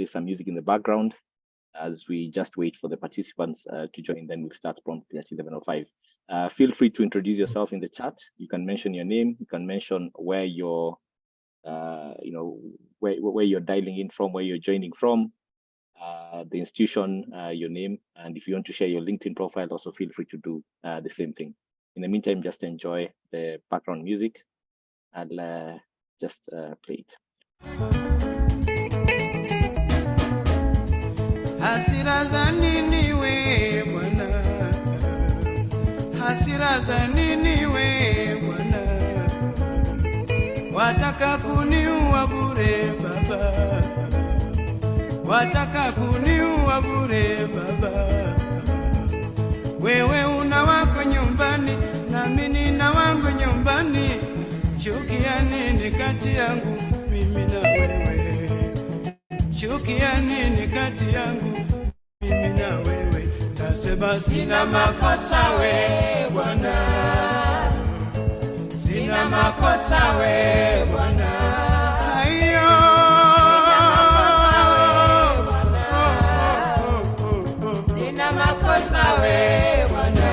There's some music in the background as we just wait for the participants to join. Then we'll start promptly at 11:05. Feel free to introduce yourself in the chat. You can mention your name. You can mention where you're, where you're dialing in from, where you're joining from, the institution, your name, and if you want to share your LinkedIn profile, also feel free to do the same thing. In the meantime, just enjoy the background music. I'll just play it. Hasira za nini we bwana, hasira za nini we bwana, wataka kuniua bure baba, wataka kuniua bure baba. Wewe una wako nyumbani na mimi nina wangu nyumbani, chuki ya nini kati yangu mimi na wewe? Chuki ya nini kati yangu mimi na wewe? Nasema sina makosa we bwana, sina makosa we bwana. Aiyo, sina makosa we bwana.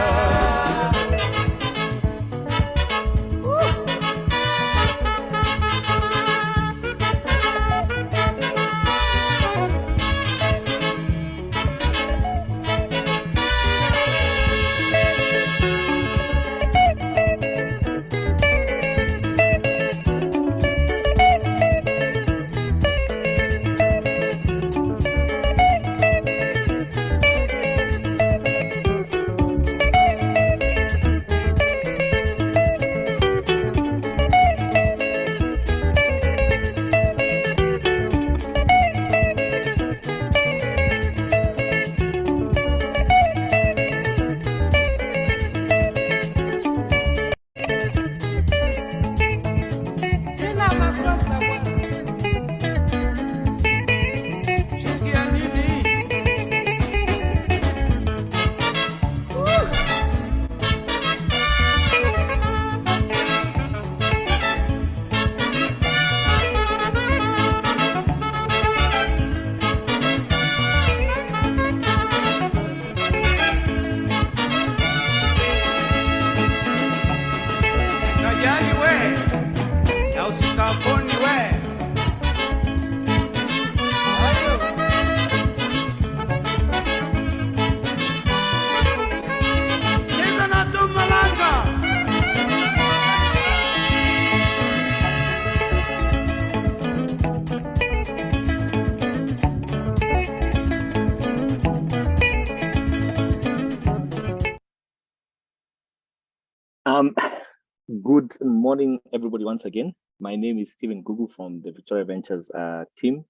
Good morning, everybody, once again. My name is Stephen Gugu from the Victoria Ventures team.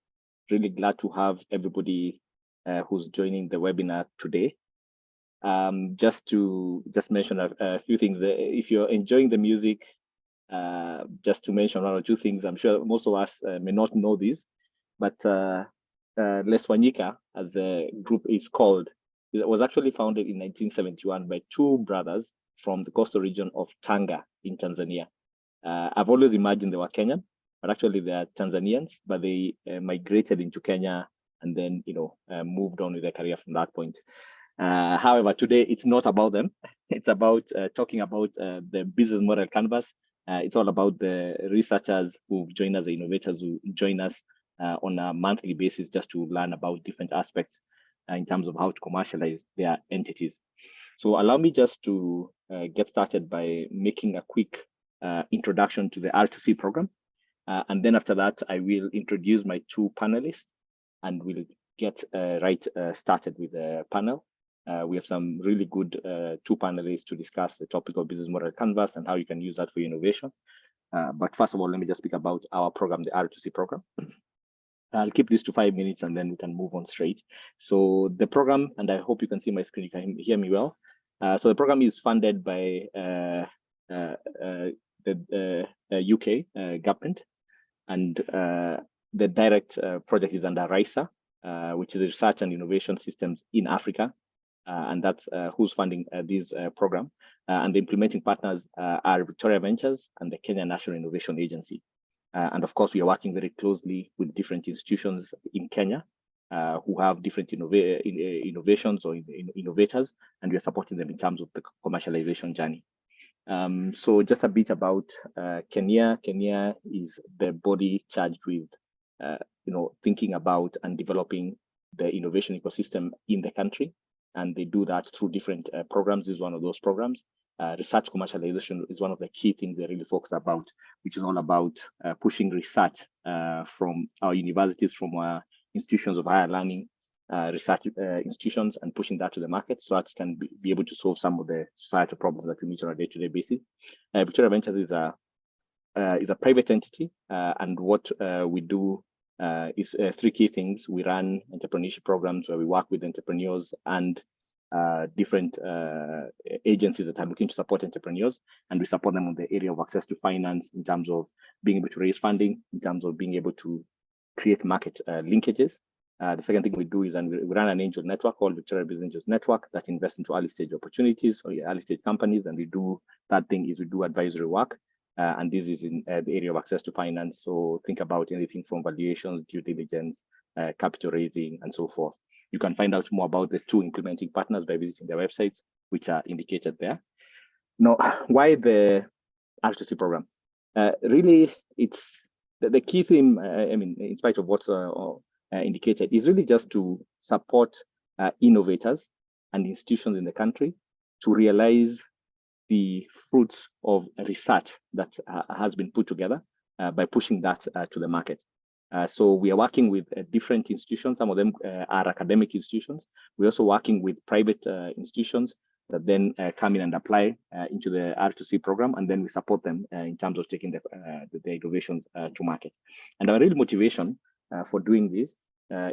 Really glad to have everybody who's joining the webinar today. Just to mention a few things. If you're enjoying the music, just to mention one or two things, I'm sure most of us may not know this, but Les Wanyika, as the group is called, it was actually founded in 1971 by two brothers from the coastal region of Tanga in Tanzania. I've always imagined they were Kenyan, but actually they are Tanzanians, but they migrated into Kenya and then, moved on with their career from that point. However, today it's not about them. It's about talking about the business model canvas. It's all about the researchers who join us, the innovators who join us on a monthly basis just to learn about different aspects in terms of how to commercialize their entities. So allow me just to get started by making a quick introduction to the R2C program. And then after that, I will introduce my two panelists and we'll get started with the panel. We have some really good two panelists to discuss the topic of business model canvas and how you can use that for innovation. But first of all, let me just speak about our program, the R2C program. I'll keep this to 5 minutes and then we can move on straight. So the program, and I hope you can see my screen, you can hear me well. So the program is funded by the UK government, and the direct project is under RISA, which is the Research and Innovation Systems in Africa, and that's who's funding this program. And the implementing partners are Victoria Ventures and the Kenya National Innovation Agency. And of course, we are working very closely with different institutions in Kenya who have different innovations or innovators, and we are supporting them in terms of the commercialization journey. So just a bit about Kenya. Kenya is the body charged with, thinking about and developing the innovation ecosystem in the country, and they do that through different programs. This is one of those programs. Research commercialization is one of the key things they really focus about, which is all about pushing research from our universities, from our institutions of higher learning, research institutions, and pushing that to the market so that it can be able to solve some of the societal problems that we meet on a day-to-day basis. Victoria Ventures is a private entity, and what we do is three key things. We run entrepreneurship programs where we work with entrepreneurs and different agencies that are looking to support entrepreneurs, and we support them on the area of access to finance in terms of being able to raise funding, in terms of being able to create market linkages. The second thing we do is, and we run an angel network called Victoria Business Angels Network that invests into early stage opportunities or early stage companies, and we do advisory work. And this is in the area of access to finance. So think about anything from valuations, due diligence, capital raising, and so forth. You can find out more about the two implementing partners by visiting their websites, which are indicated there. Now, why the R2C program? Really, it's the key theme, in spite of what's indicated, is really just to support innovators and institutions in the country to realize the fruits of research that has been put together by pushing that to the market. So we are working with different institutions. Some of them are academic institutions. We're also working with private institutions that then come in and apply into the R2C program, and then we support them in terms of taking the innovations to market. And our real motivation for doing this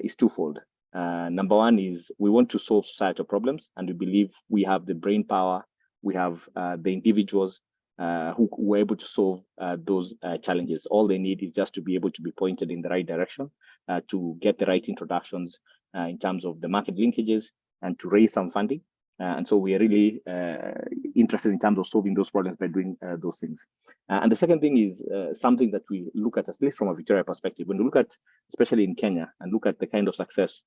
is twofold. Number one is we want to solve societal problems, and we believe we have the brain power, we have the individuals who were able to solve those challenges. All they need is just to be able to be pointed in the right direction, to get the right introductions in terms of the market linkages, and to raise some funding. And so we are really interested in terms of solving those problems by doing those things. And the second thing is something that we look at least from a Victoria perspective. When we look at, especially in Kenya, and look at the kind of success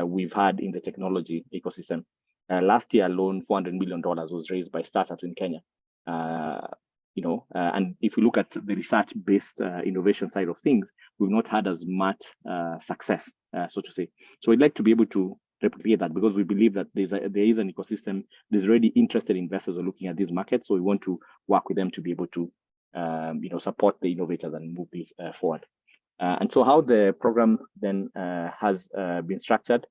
we've had in the technology ecosystem. Last year alone, $400 million was raised by startups in Kenya. And if you look at the research-based innovation side of things, we've not had as much success, so to say. So we'd like to be able to replicate that, because we believe that there is an ecosystem. There's already interested investors who are looking at these markets, so we want to work with them to be able to, support the innovators and move these forward. And so how the program then has been structured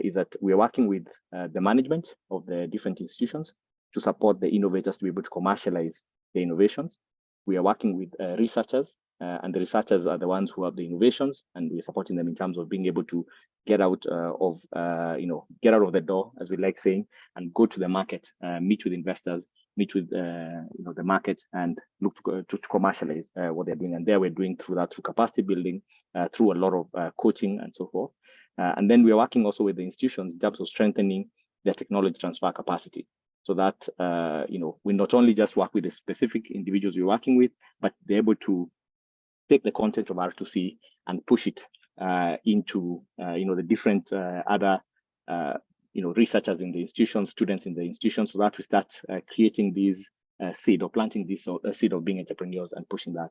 is that we are working with the management of the different institutions to support the innovators to be able to commercialize the innovations. We are working with researchers, and the researchers are the ones who have the innovations, and we're supporting them in terms of being able to get out of the door, as we like saying, and go to the market, meet with investors, meet with the market, and look to commercialize what they're doing. And there we're doing through capacity building, through a lot of coaching and so forth. And then we are working also with the institutions in terms of strengthening their technology transfer capacity, so that we not only just work with the specific individuals we're working with, but they're able to take the content of R2C and push it into the different other researchers in the institution, students in the institution, so that we start creating these seed, or planting this seed of being entrepreneurs and pushing that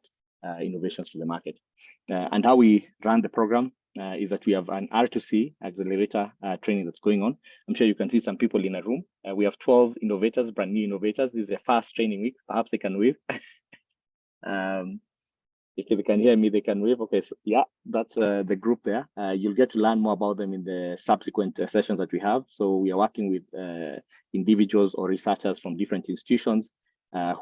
innovations to the market. And how we run the program is that we have an R2C accelerator training that's going on. I'm sure you can see some people in a room. We have 12 innovators, brand new innovators. This is their first training week. Perhaps they can wave. If they can hear me, they can wave. Okay, so yeah, that's the group there. You'll get to learn more about them in the subsequent sessions that we have. So we are working with individuals or researchers from different institutions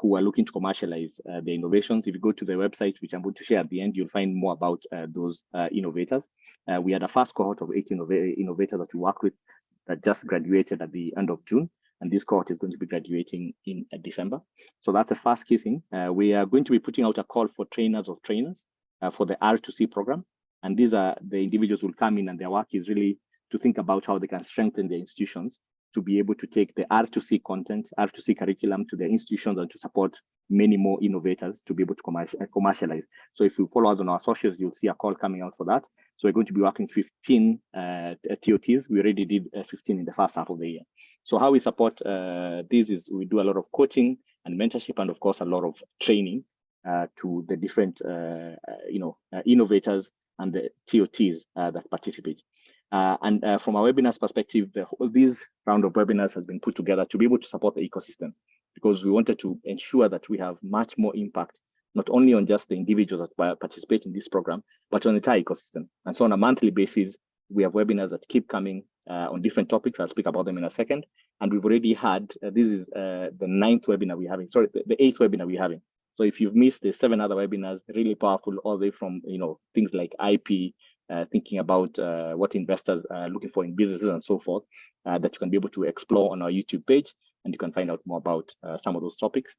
who are looking to commercialize the innovations. If you go to the website, which I'm going to share at the end, you'll find more about those innovators. We had a first cohort of 8 innovators that we work with that just graduated at the end of June. And this cohort is going to be graduating in December. So that's the first key thing. We are going to be putting out a call for trainers of trainers for the R2C program. And these are the individuals who will come in, and their work is really to think about how they can strengthen their institutions to be able to take the R2C content, R2C curriculum to their institutions, and to support many more innovators to be able to commercialize. So if you follow us on our socials, you'll see a call coming out for that. So we're going to be working 15 TOTs. We already did 15 in the first half of the year. So how we support this is we do a lot of coaching and mentorship, and of course a lot of training to the different innovators and the TOTs that participate. And from a webinars perspective, this round of webinars has been put together to be able to support the ecosystem, because we wanted to ensure that we have much more impact, not only on just the individuals that participate in this program, but on the entire ecosystem. And so on a monthly basis, we have webinars that keep coming on different topics. I'll speak about them in a second. And we've already had, this is the 9th webinar we're having, sorry, the 8th webinar we're having. So if you've missed the 7 other webinars, really powerful, all the way from things like IP, thinking about what investors are looking for in businesses and so forth, that you can be able to explore on our YouTube page, and you can find out more about some of those topics.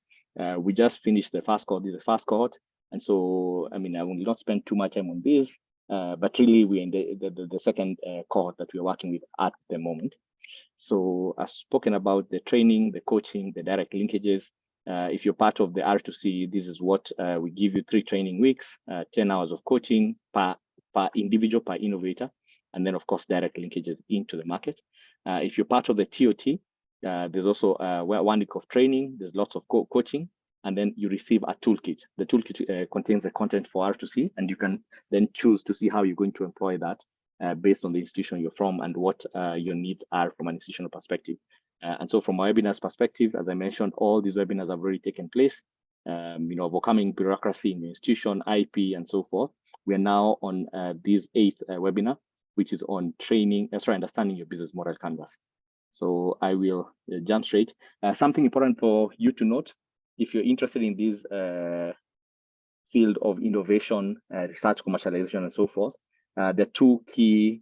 We just finished the first cohort. This is the first cohort, and so I will not spend too much time on this, but really we're in the second cohort that we're working with at the moment. So I've spoken about the training, the coaching, the direct linkages. If you're part of the R2C, this is what we give you: 3 training weeks, 10 hours of coaching per individual, per innovator, and then of course direct linkages into the market. If you're part of the TOT, there's also 1 week of training, there's lots of coaching, and then you receive a toolkit. The toolkit contains the content for R2C, and you can then choose to see how you're going to employ that based on the institution you're from and what your needs are from an institutional perspective. And so from a webinars perspective, as I mentioned, all these webinars have already taken place. Overcoming bureaucracy in the institution, IP, and so forth. We are now on this 8th webinar, which is on understanding your business model canvas. So I will jump straight. Something important for you to note, if you're interested in this field of innovation, research, commercialization, and so forth, there are 2 key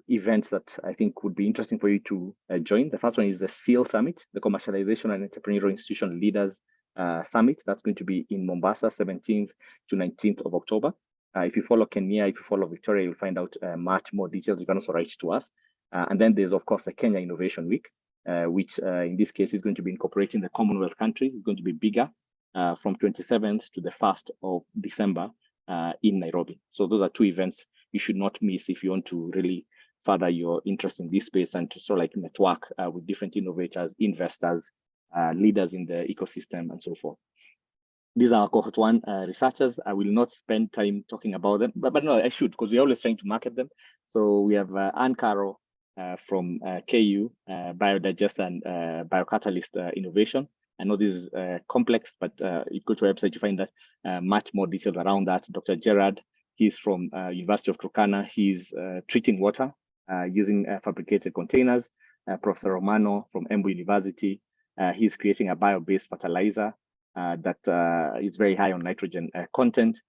events that I think would be interesting for you to join. The first one is the SEAL Summit, the Commercialization and Entrepreneurial Institution Leaders Summit. That's going to be in Mombasa, 17th to 19th of October. If you follow Kenya, if you follow Victoria, you'll find out much more details. You can also write to us. And then there's, of course, the Kenya Innovation Week, which in this case is going to be incorporating the Commonwealth countries. It's going to be bigger from 27th to the 1st of December in Nairobi. So those are 2 events you should not miss if you want to really further your interest in this space and to sort of like network with different innovators, investors, leaders in the ecosystem, and so forth. These are cohort 1 researchers. I will not spend time talking about them, but no, I should, because we're always trying to market them. So we have Anne Caro from KU, Biodigest and Biocatalyst Innovation. I know this is complex, but you go to our website, you find that much more details around that. Dr. Gerard, he's from University of Turkana. He's treating water using fabricated containers. Professor Romano from Embu University, he's creating a bio-based fertilizer that is very high on nitrogen content.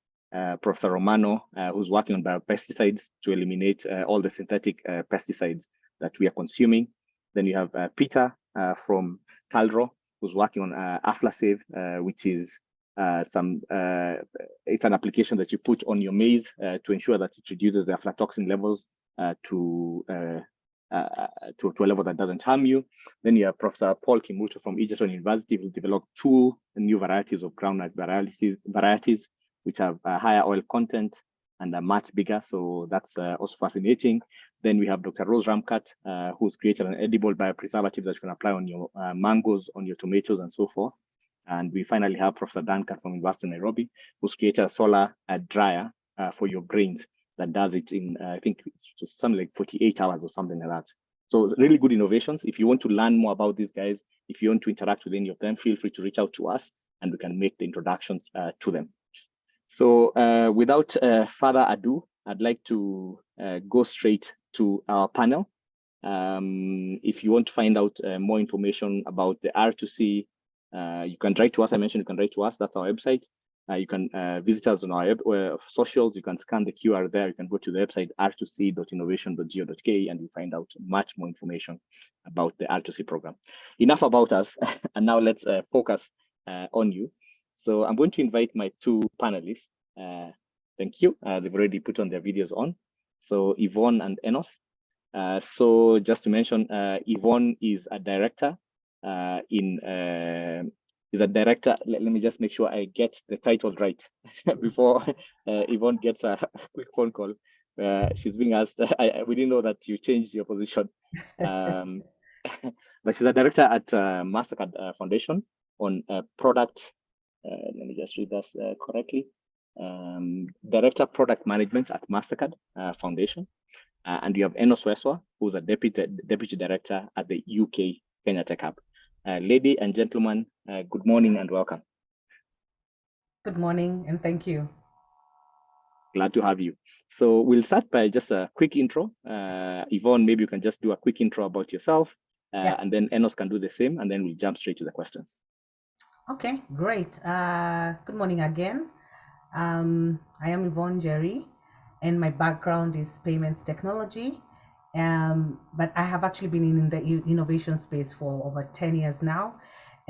Professor Romano, who's working on biopesticides to eliminate all the synthetic pesticides that we are consuming. Then you have Peter from Calro, who's working on Aflasave, which is it's an application that you put on your maize to ensure that it reduces the aflatoxin levels to a level that doesn't harm you. Then you have Professor Paul Kimuto from Egerton University, who developed 2 new varieties of groundnut varieties which have a higher oil content and are much bigger. So that's also fascinating. Then we have Dr. Rose Ramkat, who's created an edible biopreservative that you can apply on your mangoes, on your tomatoes, and so forth. And we finally have Professor Duncan from University of Nairobi, who's created a solar dryer for your grains that does it in, I think, it's something like 48 hours or something like that. So really good innovations. If you want to learn more about these guys, if you want to interact with any of them, feel free to reach out to us and we can make the introductions to them. So without further ado, I'd like to go straight to our panel. If you want to find out more information about the R2C, you can write to us. I mentioned you can write to us. That's our website. You can visit us on our socials. You can scan the QR there. You can go to the website r2c.innovation.go.ke and you find out much more information about the R2C program. Enough about us, and now let's focus on you. So I'm going to invite my 2 panelists. Thank you. They've already put on their videos on. So Yvonne and Enos. So just to mention, Yvonne is a director let me just make sure I get the title right before Yvonne gets a quick phone call. She's being asked. We didn't know that you changed your position. But she's a director at Mastercard Foundation on product. Let me just read this correctly. Director Product Management at Mastercard Foundation. And you have Enos Weswa, who's a deputy director at the UK Kenya Tech Hub. Lady and gentlemen, good morning and welcome. Good morning and thank you. Glad to have you. So we'll start by just a quick intro. Yvonne, maybe you can just do a quick intro about yourself, and then Enos can do the same, and then we'll jump straight to the questions. Okay, great. Good morning again. I am Yvonne Jerry, and my background is payments technology. But I have actually been in the innovation space for over 10 years now.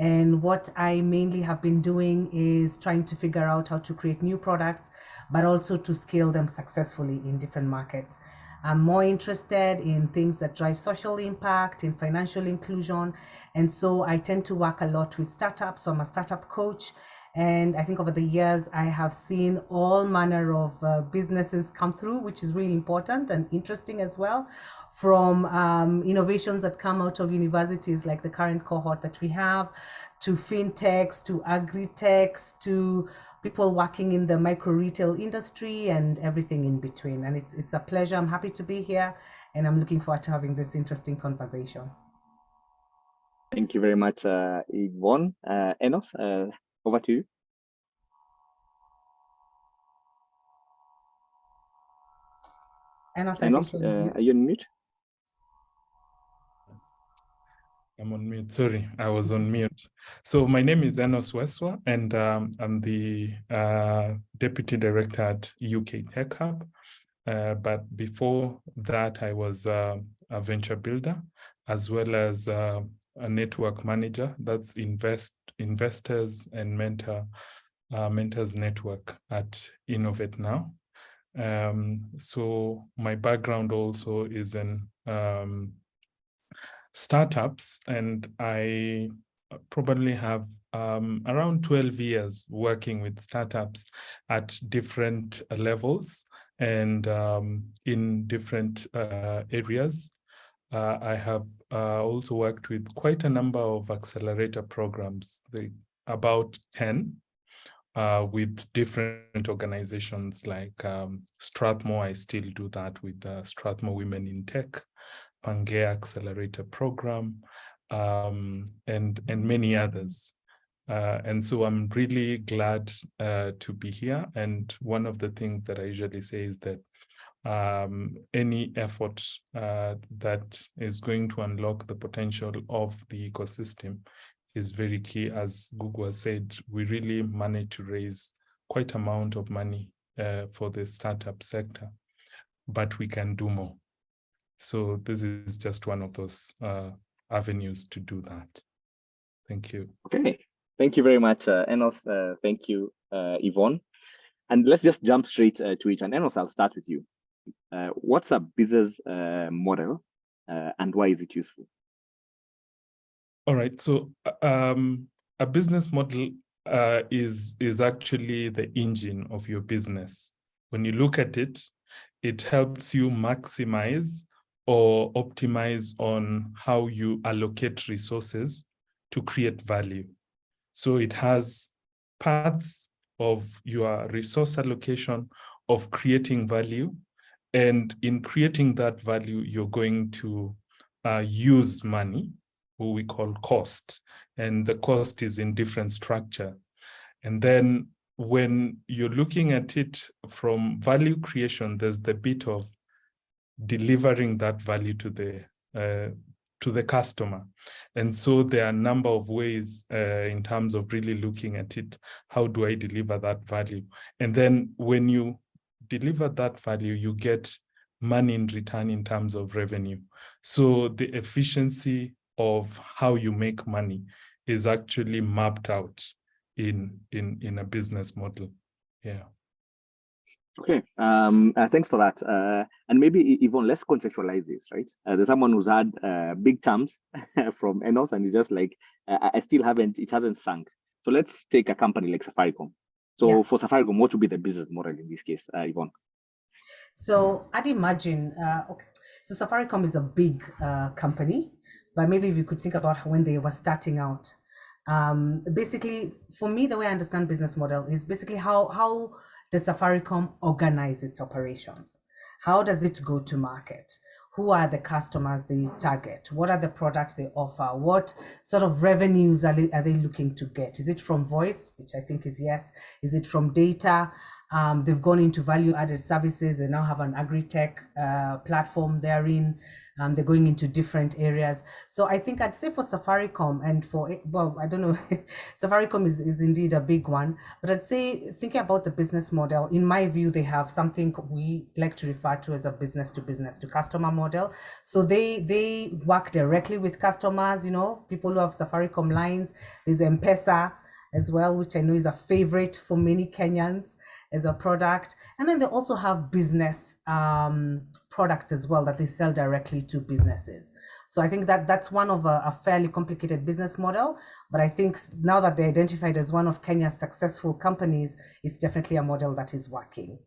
And what I mainly have been doing is trying to figure out how to create new products, but also to scale them successfully in different markets. I'm more interested in things that drive social impact, in financial inclusion. And so I tend to work a lot with startups. So I'm a startup coach. And I think over the years, I have seen all manner of businesses come through, which is really important and interesting as well, from innovations that come out of universities like the current cohort that we have, to fintechs, to agri-techs, to people working in the micro retail industry and everything in between. And it's a pleasure. I'm happy to be here and I'm looking forward to having this interesting conversation. Thank you very much, Yvonne. Enos, over to you. Enos, are you on mute? I'm on mute. Sorry, I was on mute. So my name is Enos Weswa, and I'm the Deputy Director at UK Tech Hub. But before that, I was a venture builder, as well as a network manager. That's investors and mentors network at Innovate Now. So my background also is in startups, and I probably have around 12 years working with startups at different levels and in different areas. I have also worked with quite a number of accelerator programs, about 10, with different organizations like Strathmore. I still do that with Strathmore Women in Tech, Pangea Accelerator Program, and many others. And so I'm really glad to be here. And one of the things that I usually say is that any effort that is going to unlock the potential of the ecosystem is very key. As Google said, we really managed to raise quite an amount of money for the startup sector, but we can do more. So this is just one of those avenues to do that. Thank you. Okay, thank you very much, Enos. Thank you, Yvonne. And let's just jump straight to it. And Enos, I'll start with you. What's a business model and why is it useful? All right, so a business model is actually the engine of your business. When you look at it, it helps you maximize or optimize on how you allocate resources to create value. So it has parts of your resource allocation of creating value. And in creating that value, you're going to use money, what we call cost. And the cost is in different structure. And then when you're looking at it from value creation, there's the bit of delivering that value to the customer. And so there are a number of ways in terms of really looking at it. How do I deliver that value? And then when you deliver that value, you get money in return in terms of revenue. So the efficiency of how you make money is actually mapped out in a business model. Yeah. Okay, thanks for that. And maybe Yvonne, let's contextualize this, right? There's someone who's had big terms from Enos and he's just like, it hasn't sunk. So let's take a company like Safaricom. So for Safaricom, what would be the business model in this case, Yvonne? So I'd imagine, okay, so Safaricom is a big company, but maybe if you could think about when they were starting out. Basically, for me, the way I understand business model is basically how does Safaricom organize its operations? How does it go to market? Who are the customers they target? What are the products they offer? What sort of revenues are they looking to get? Is it from voice, which I think is yes? Is it from data? They've gone into value added services. They now have an agri-tech platform therein. They're going into different areas. So I think I'd say for Safaricom and well, I don't know, Safaricom is indeed a big one, but I'd say thinking about the business model, in my view, they have something we like to refer to as a business to customer model. So they work directly with customers, people who have Safaricom lines. There's M-Pesa as well, which I know is a favorite for many Kenyans as a product. And then they also have business products as well that they sell directly to businesses. So I think that's one of a fairly complicated business model. But I think now that they're identified as one of Kenya's successful companies, it's definitely a model that is working.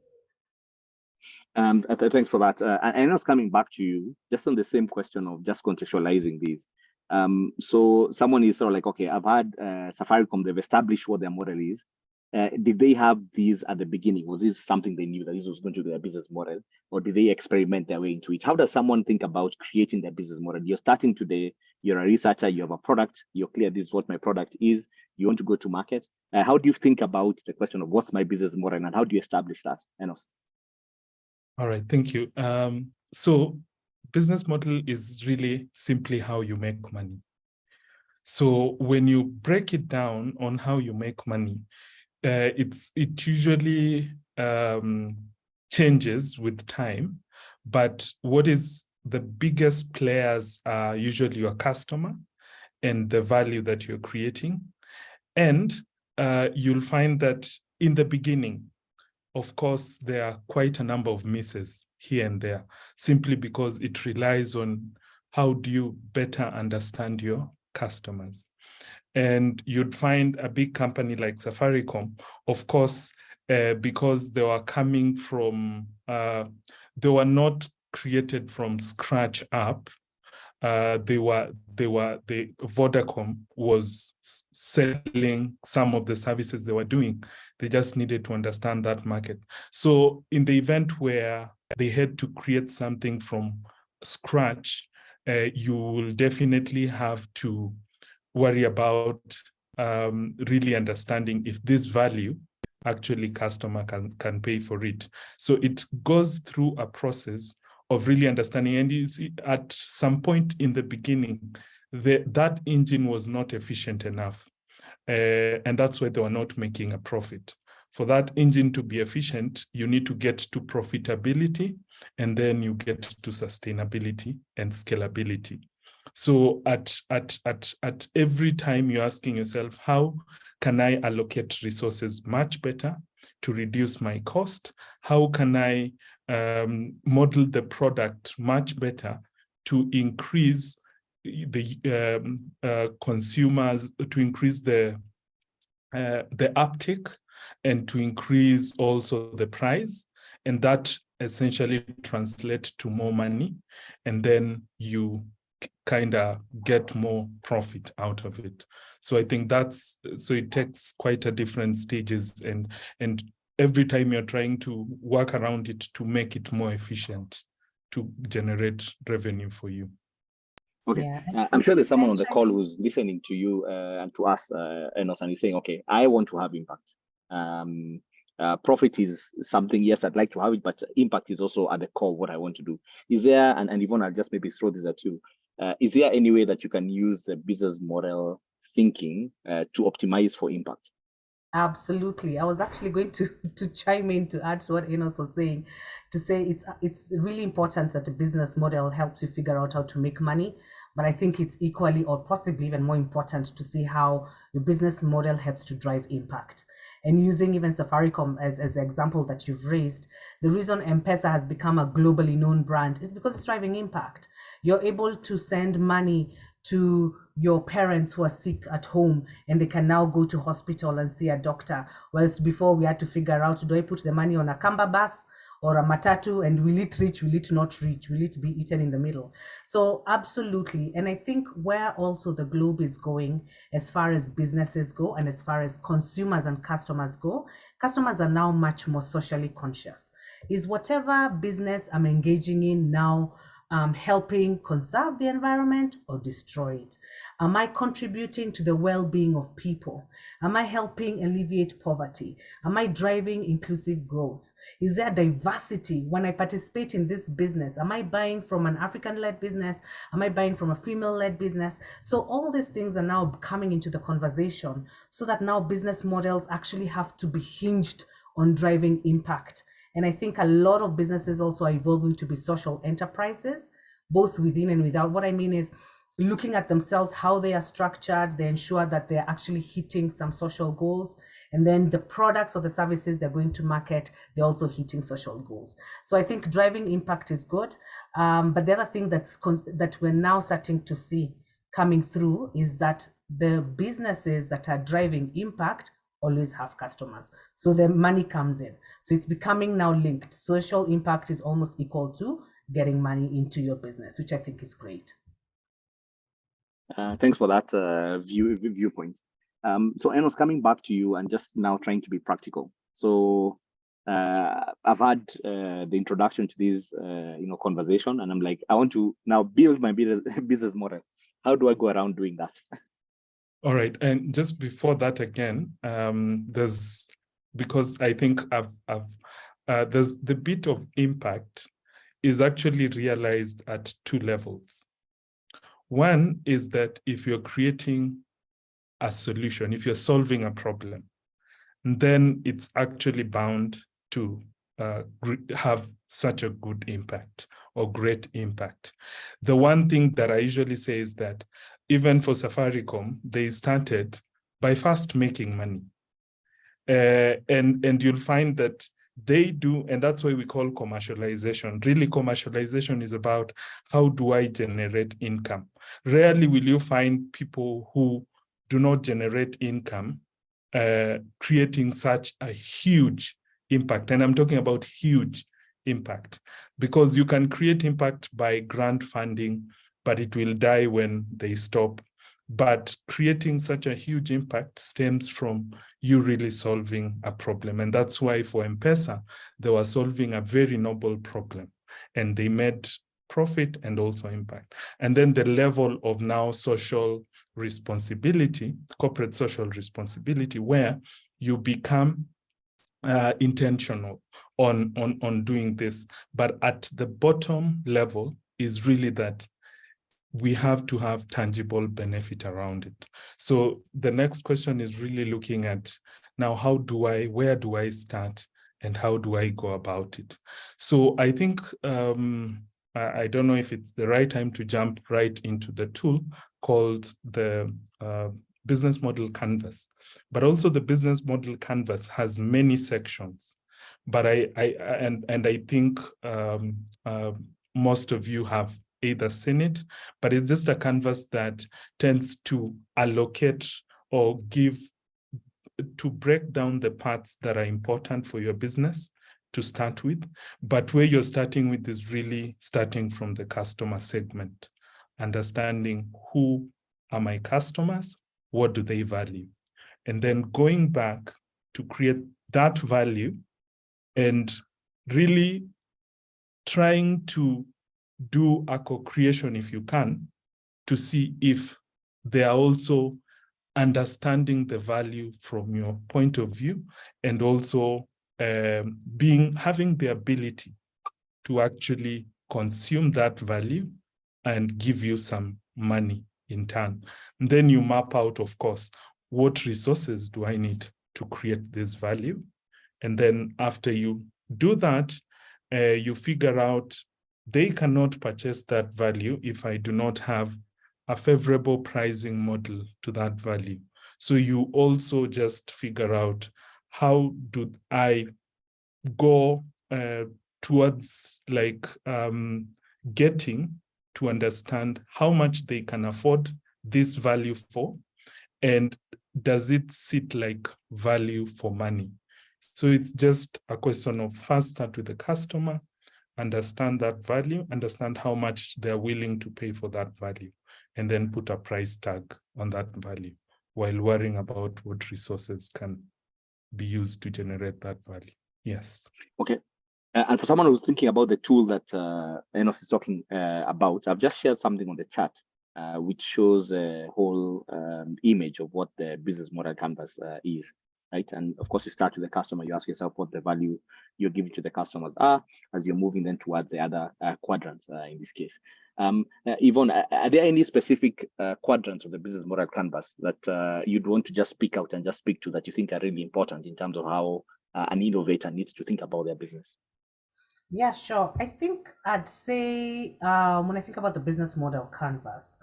Thanks for that. And I know it's coming back to you just on the same question of just contextualizing these. So someone is sort of like, okay, I've had Safaricom, they've established what their model is. Did they have these at the beginning? Was this something they knew that this was going to be their business model, or did they experiment their way into it? How does someone think about creating their business model? You're starting today, you're a researcher, you have a product, you're clear this is what my product is, you want to go to market. How do you think about the question of what's my business model and how do you establish that? Enos? All right, thank you. So business model is really simply how you make money. So when you break it down on how you make money, it usually changes with time, but what is the biggest players are usually your customer and the value that you're creating. And you'll find that in the beginning, of course, there are quite a number of misses here and there, simply because it relies on how do you better understand your customers. And you'd find a big company like Safaricom, of course, because they were coming from, they were not created from scratch up. Vodacom was selling some of the services they were doing. They just needed to understand that market. So in the event where they had to create something from scratch, you will definitely have to worry about really understanding if this value actually customer can pay for it. So it goes through a process of really understanding. And you see, at some point in the beginning, that engine was not efficient enough. And that's why they were not making a profit. For that engine to be efficient, you need to get to profitability, and then you get to sustainability and scalability. So at every time you're asking yourself, how can I allocate resources much better to reduce my cost? How can I model the product much better to increase the consumers, to increase the uptake, and to increase also the price, and that essentially translates to more money, and then you kind of get more profit out of it. So I think so it takes quite a different stages, and every time you're trying to work around it to make it more efficient to generate revenue for you. Okay, Yeah. I'm sure there's someone on the call who's listening to you and to us, Enos, and he's saying, okay, I want to have impact. Profit is something, yes, I'd like to have it, but impact is also at the core of what I want to do. Is there, and Yvonne, I'll just maybe throw this at you, is there any way that you can use the business model thinking to optimize for impact? Absolutely. I was actually going to chime in to add to what Enos was saying, to say it's really important that the business model helps you figure out how to make money. But I think it's equally or possibly even more important to see how the business model helps to drive impact. And using even Safaricom as the example that you've raised, the reason M-Pesa has become a globally known brand is because it's driving impact. You're able to send money to your parents who are sick at home and they can now go to hospital and see a doctor, whilst before we had to figure out, do I put the money on a Kamba bus or a matatu, and will it reach, will it not reach, will it be eaten in the middle? So absolutely. And I think where also the globe is going as far as businesses go and as far as consumers and customers go, customers are now much more socially conscious. Is whatever business I'm engaging in now helping conserve the environment or destroy it? Am I contributing to the well-being of people? Am I helping alleviate poverty? Am I driving inclusive growth? Is there diversity when I participate in this business? Am I buying from an African-led business? Am I buying from a female-led business? So all these things are now coming into the conversation, so that now business models actually have to be hinged on driving impact. And I think a lot of businesses also are evolving to be social enterprises, both within and without. What I mean is looking at themselves, how they are structured, they ensure that they're actually hitting some social goals. And then the products or the services they're going to market, they're also hitting social goals. So I think driving impact is good. But the other thing that we're now starting to see coming through is that the businesses that are driving impact always have customers. So the money comes in. So it's becoming now linked. Social impact is almost equal to getting money into your business, which I think is great. Thanks for that viewpoint. So Enos, coming back to you and just now trying to be practical. So I've had the introduction to this conversation, and I'm like, I want to now build my business model. How do I go around doing that? All right, and just before that again, because I think there's the bit of impact is actually realized at two levels. One is that if you're creating a solution, if you're solving a problem, then it's actually bound to have such a good impact or great impact. The one thing that I usually say is that even for Safaricom, they started by first making money. And you'll find that they do, and that's why we call commercialization. Really, commercialization is about how do I generate income? Rarely will you find people who do not generate income creating such a huge impact. And I'm talking about huge impact, because you can create impact by grant funding, but it will die when they stop. But creating such a huge impact stems from you really solving a problem. And that's why for M-Pesa, they were solving a very noble problem, and they made profit and also impact. And then the level of now social responsibility, corporate social responsibility, where you become intentional on doing this. But at the bottom level is really that we have to have tangible benefit around it. So the next question is really looking at now, where do I start and how do I go about it? So I think, I don't know if it's the right time to jump right into the tool called the business model canvas. But also the business model canvas has many sections. But I think most of you have either seen it, but it's just a canvas that tends to allocate or to break down the parts that are important for your business to start with. But where you're starting with is really starting from the customer segment, understanding who are my customers, what do they value, and then going back to create that value and really trying to do a co-creation, if you can, to see if they are also understanding the value from your point of view, and also having the ability to actually consume that value and give you some money in turn. And then you map out, of course, what resources do I need to create this value? And then after you do that, you figure out they cannot purchase that value if I do not have a favorable pricing model to that value. So you also just figure out, how do I go towards getting to understand how much they can afford this value for? And does it sit like value for money? So it's just a question of first start with the customer, understand that value, understand how much they're willing to pay for that value, and then put a price tag on that value while worrying about what resources can be used to generate that value. Yes. Okay. And for someone who's thinking about the tool that Enos is talking about, I've just shared something on the chat, which shows a whole image of what the business model canvas is, right? And of course, you start with the customer, you ask yourself what the value you're giving to the customers are as you're moving then towards the other quadrants in this case. Yvonne, are there any specific quadrants of the business model canvas that you'd want to just pick out and just speak to that you think are really important in terms of how an innovator needs to think about their business? Yeah, sure. I think I'd say when I think about the business model canvas,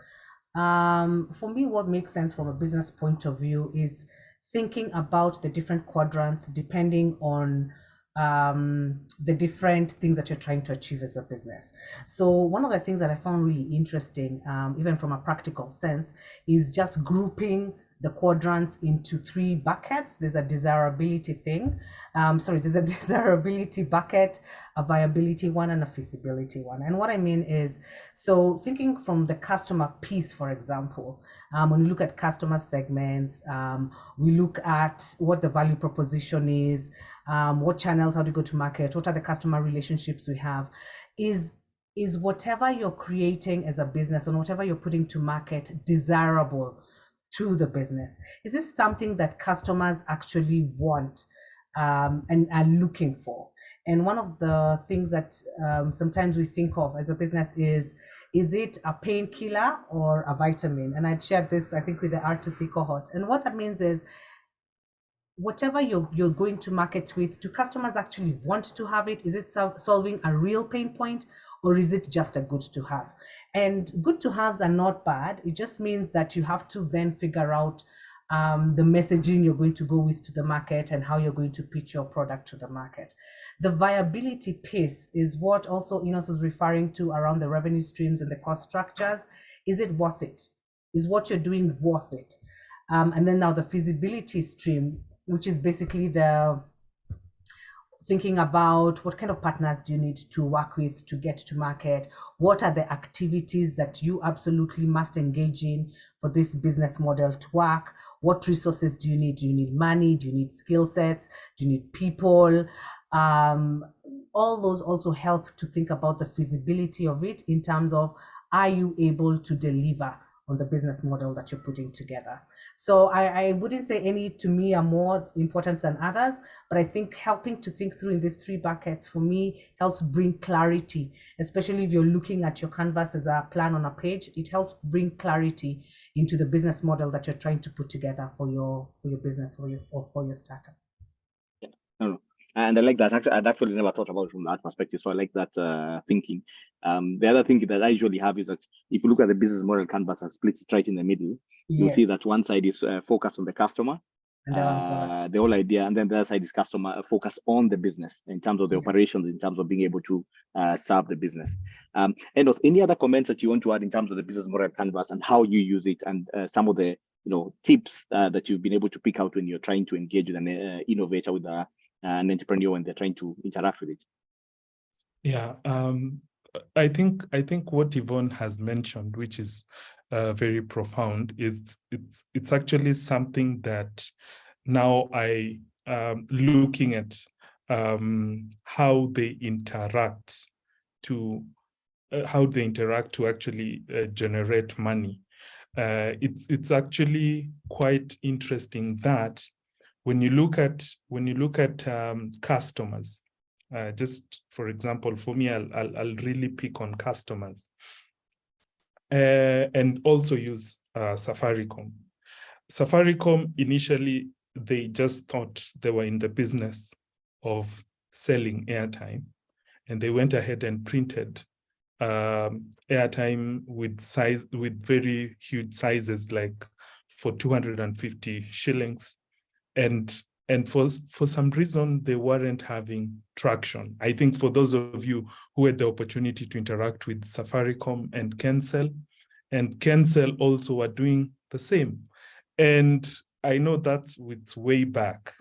for me, what makes sense from a business point of view is thinking about the different quadrants depending on the different things that you're trying to achieve as a business. So one of the things that I found really interesting, even from a practical sense, is just grouping the quadrants into 3 buckets. There's a desirability thing. There's a desirability bucket, a viability one, and a feasibility one. And what I mean is, so thinking from the customer piece, for example, when we look at customer segments, we look at what the value proposition is, what channels, how to go to market, what are the customer relationships we have, is whatever you're creating as a business and whatever you're putting to market desirable to the business? Is this something that customers actually want and are looking for? And one of the things that sometimes we think of as a business is it a painkiller or a vitamin? And I shared this, I think, with the R2C cohort. And what that means is, whatever you're going to market with, do customers actually want to have it? Is it solving a real pain point, or is it just a good to have? And good to haves are not bad. It just means that you have to then figure out the messaging you're going to go with to the market and how you're going to pitch your product to the market. The viability piece is what also Enos was referring to around the revenue streams and the cost structures. Is it worth it? Is what you're doing worth it? And then now the feasibility stream, which is basically the thinking about what kind of partners do you need to work with to get to market? What are the activities that you absolutely must engage in for this business model to work? What resources do you need? Do you need money? Do you need skill sets? Do you need people? All those also help to think about the feasibility of it in terms of, are you able to deliver on the business model that you're putting together? So I wouldn't say any to me are more important than others, but I think helping to think through in these 3 buckets for me helps bring clarity, especially if you're looking at your canvas as a plan on a page. It helps bring clarity into the business model that you're trying to put together for your business or for your startup. Yeah, and I like that. Actually, I'd actually never thought about it from that perspective. So I like that thinking. The other thing that I usually have is that if you look at the business model canvas and split it right in the middle, you'll see that one side is focused on the customer, the whole idea, and then the other side is customer focus on the business in terms of the operations, in terms of being able to serve the business. And also, any other comments that you want to add in terms of the business model canvas and how you use it, and some of the tips that you've been able to pick out when you're trying to engage with an innovator, with an entrepreneur when they're trying to interact with it? Yeah, I think what Yvonne has mentioned, which is very profound, is it's actually something that now I looking at how they interact to actually generate money. It's actually quite interesting that when you look at customers, just for example, for me, I'll really pick on customers, and also use Safaricom. Safaricom, initially, they just thought they were in the business of selling airtime, and they went ahead and printed airtime with very huge sizes, like for 250 shillings. And for some reason, they weren't having traction. I think for those of you who had the opportunity to interact with Safaricom and Kensel, and Kensel also were doing the same. And I know that's it's way back.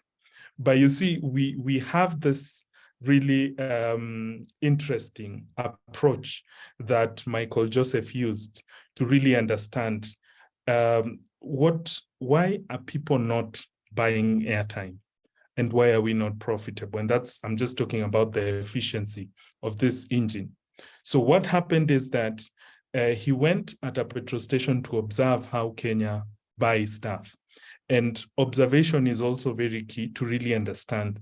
But you see, we have this really interesting approach that Michael Joseph used to really understand why are people not buying airtime, and why are we not profitable? And I'm just talking about the efficiency of this engine. So what happened is that he went at a petrol station to observe how Kenya buys stuff. And observation is also very key to really understand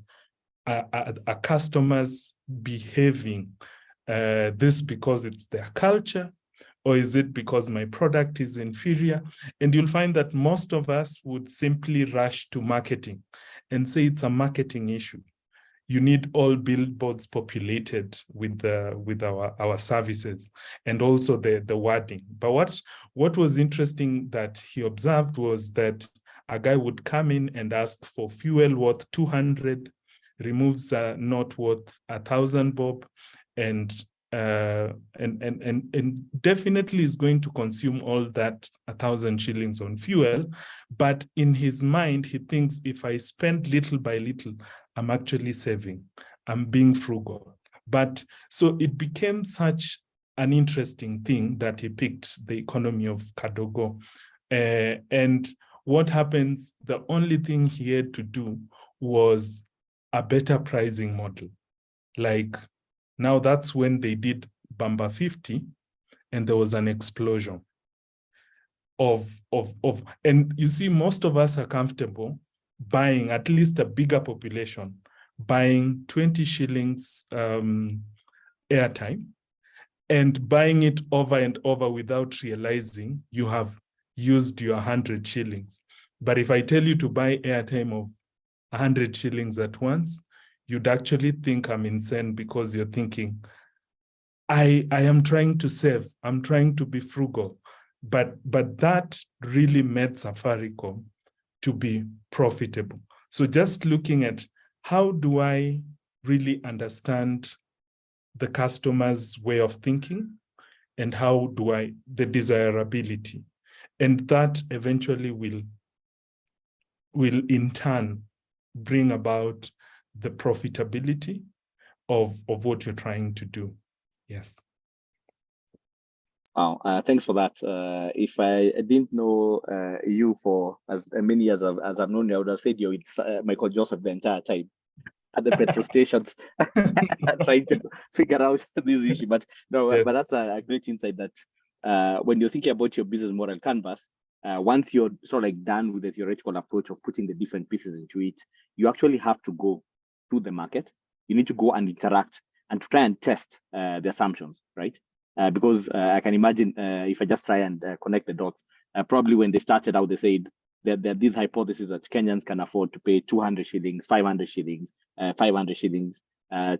a customer's behaving this because it's their culture, or is it because my product is inferior? And you'll find that most of us would simply rush to marketing and say it's a marketing issue. You need all billboards populated with our services, and also the wording. But what was interesting that he observed was that a guy would come in and ask for fuel worth 200, removes a note worth 1,000 bob, and definitely is going to consume all that 1,000 shillings on fuel. But in his mind, he thinks, if I spend little by little, I'm actually saving, I'm being frugal. But so it became such an interesting thing that he picked the economy of Kadogo. And what happens, the only thing he had to do was a better pricing model. Like, now that's when they did Bamba 50, and there was an explosion and you see, most of us are comfortable buying, at least a bigger population, buying 20 shillings airtime and buying it over and over without realizing you have used your 100 shillings. But if I tell you to buy airtime of 100 shillings at once, you'd actually think I'm insane, because you're thinking, I am trying to save, I'm trying to be frugal. But that really made Safaricom to be profitable. So just looking at how do I really understand the customer's way of thinking, and how do the desirability, and that eventually will in turn bring about the profitability of what you're trying to do. Yes. Wow, thanks for that. If I didn't know you for as many years as I've known you, I would have said you're with Michael Joseph the entire time at the petrol stations, trying to figure out this issue. But no, Yes. but that's a great insight that when you're thinking about your business model canvas, once you're sort of like done with the theoretical approach of putting the different pieces into it, you actually have to go to the market. You need to go and interact and to try and test the assumptions, right? Because I can imagine if I just try and connect the dots, probably when they started out, they said that these hypotheses that Kenyans can afford to pay 200 shillings, 500 shillings, 500 shillings to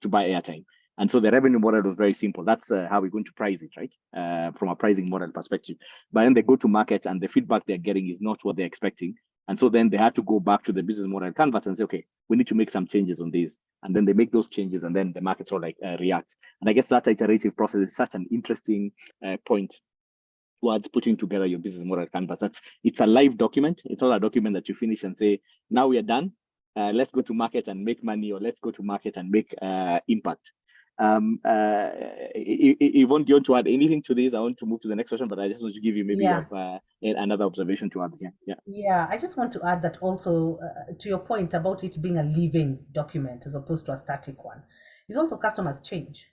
buy airtime. And so the revenue model was very simple. That's how we're going to price it, right? From a pricing model perspective. But then they go to market and the feedback they're getting is not what they're expecting. And so then they had to go back to the business model canvas and say, okay, we need to make some changes on this. And then they make those changes, and then the market sort of like reacts. And I guess that iterative process is such an interesting point towards putting together your business model canvas. It's a live document. It's not a document that you finish and say, now we are done. Let's go to market and make money, or let's go to market and make impact. Yvonne, do you want to add anything to this? I want to move to the next question, but I just want to give you maybe another observation to add here. Yeah, I just want to add that also to your point about it being a living document as opposed to a static one. Is also customers change.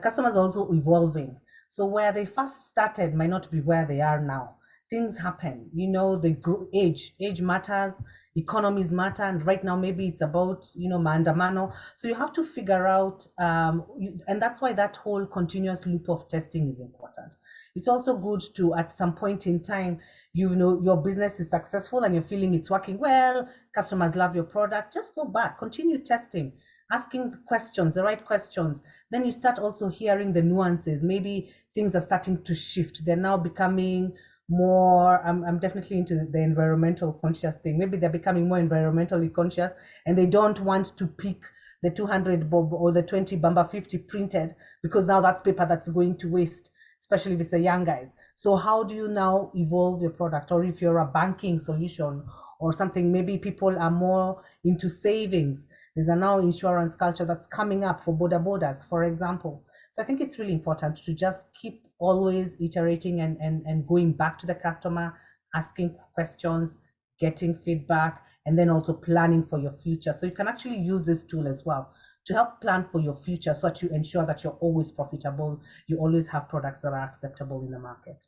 Customers are also evolving. So where they first started might not be where they are now. Things happen, the age matters, economies matter, and right now maybe it's about maandamano. So you have to figure out and that's why that whole continuous loop of testing is important. It's also good to, at some point in time, your business is successful and you're feeling it's working well, customers love your product, just go back, continue testing, asking questions, the right questions. Then you start also hearing the nuances. Maybe things are starting to shift. They're now becoming more, I'm definitely into the environmental conscious thing. Maybe they're becoming more environmentally conscious and they don't want to pick the 200 bob or the 20 Bamba 50 printed, because now that's paper that's going to waste. especially if it's the young guys. So how do you now evolve your product? Or if you're a banking solution or something, maybe people are more into savings. There's a now insurance culture that's coming up for borders, for example. So I think it's really important to just keep always iterating and going back to the customer, asking questions, getting feedback, and then also planning for your future. So you can actually use this tool as well to help plan for your future so that you ensure that you're always profitable, you always have products that are acceptable in the market.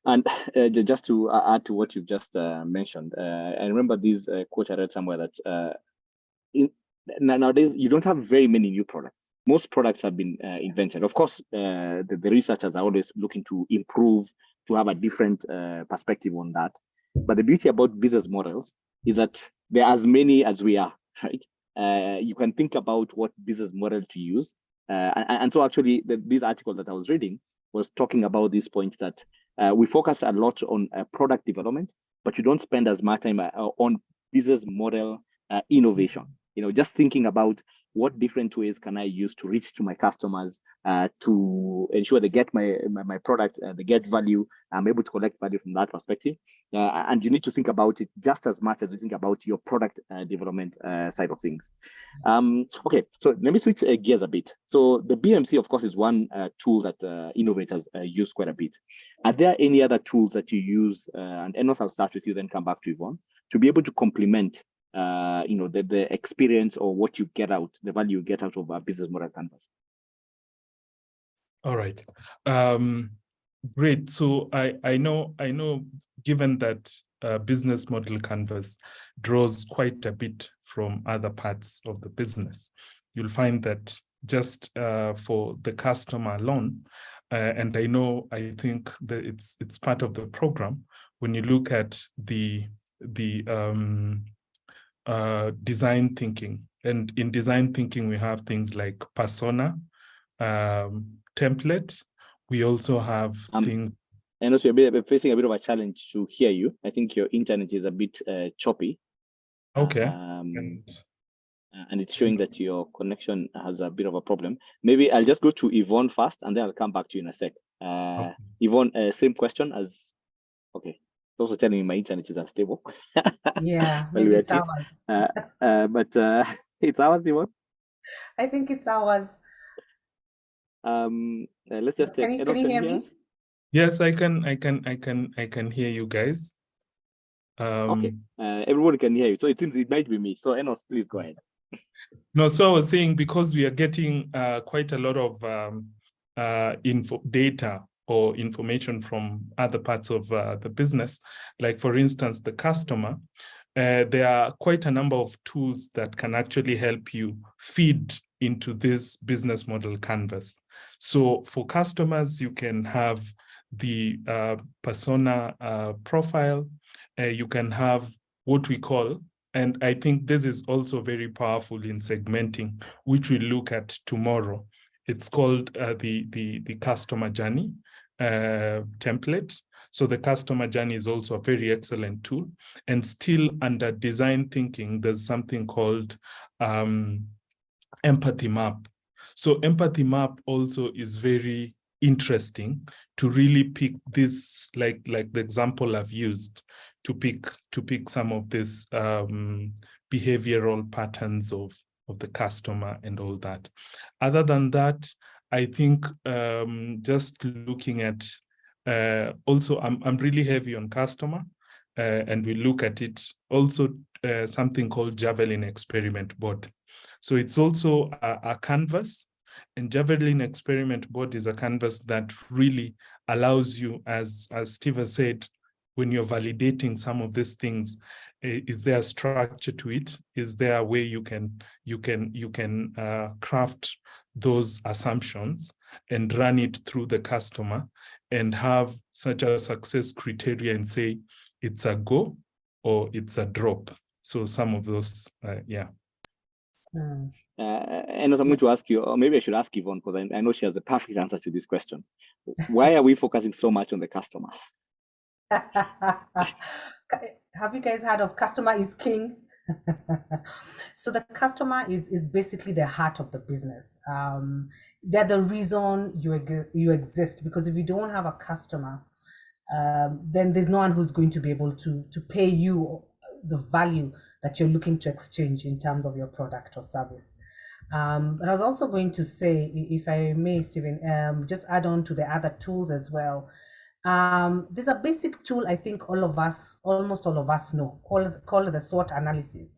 And just to add to what you've just mentioned, I remember this quote I read somewhere that nowadays you don't have very many new products. Most products have been invented. Of course, the researchers are always looking to improve, to have a different perspective on that. But the beauty about business models is that there are as many as we are, right? You can think about what business model to use. And so actually, this article that I was reading was talking about this point that we focus a lot on product development, but you don't spend as much time on business model innovation. Just thinking about what different ways can I use to reach to my customers to ensure they get my product, they get value. I'm able to collect value from that perspective. And you need to think about it just as much as you think about your product development side of things. Okay, so let me switch gears a bit. So the BMC, of course, is one tool that innovators use quite a bit. Are there any other tools that you use? And Enos, I'll start with you, then come back to Yvonne, to be able to complement the experience or what you get out, the value you get out of a business model canvas. All right. Great. So I know, given that business model canvas draws quite a bit from other parts of the business, you'll find that just for the customer alone, and I think that it's part of the program. When you look at the design thinking, and in design thinking we have things like persona, template. We also have things. And also you're facing a bit of a challenge to hear you. I think your internet is a bit choppy. Okay. And it's showing that your connection has a bit of a problem. Maybe I'll just go to Yvonne first, and then I'll come back to you in a sec. Okay. Yvonne, same question as, okay. It's also telling me my internet is unstable. Yeah, maybe it's ours. But it's ours, Yvonne? I think it's ours. Let's just take. Can you hear me? Yes, I can hear you guys. Okay, everybody can hear you. So it seems it might be me. So Enos, please go ahead. No, so I was saying, because we are getting quite a lot of data or information from other parts of the business, like for instance, the customer, there are quite a number of tools that can actually help you feed into this business model canvas. So for customers, you can have the persona profile. You can have what we call, and I think this is also very powerful in segmenting, which we'll look at tomorrow. It's called the customer journey template. So the customer journey is also a very excellent tool. And still under design thinking, there's something called empathy map. So empathy map also is very interesting to really pick this, like the example I've used, to pick some of this behavioral patterns of the customer and all that. Other than that, I think just looking at also, I'm really heavy on customer, and we look at it also something called Javelin Experiment Board. So it's also a canvas, and Javelin Experiment Board is a canvas that really allows you, as Steve has said, when you're validating some of these things, is there a structure to it? Is there a way you can craft those assumptions and run it through the customer and have such a success criteria and say it's a go or it's a drop? So some of those, yeah. And I'm going to ask you, or maybe I should ask Yvonne, because I know she has the perfect answer to this question. Why are we focusing so much on the customer? Have you guys heard of customer is king? So the customer is basically the heart of the business. They're the reason you exist, because if you don't have a customer, then there's no one who's going to be able to pay you the value that you're looking to exchange in terms of your product or service. But I was also going to say, if I may, Stephen, just add on to the other tools as well. There's a basic tool I think almost all of us know, called the SWOT analysis.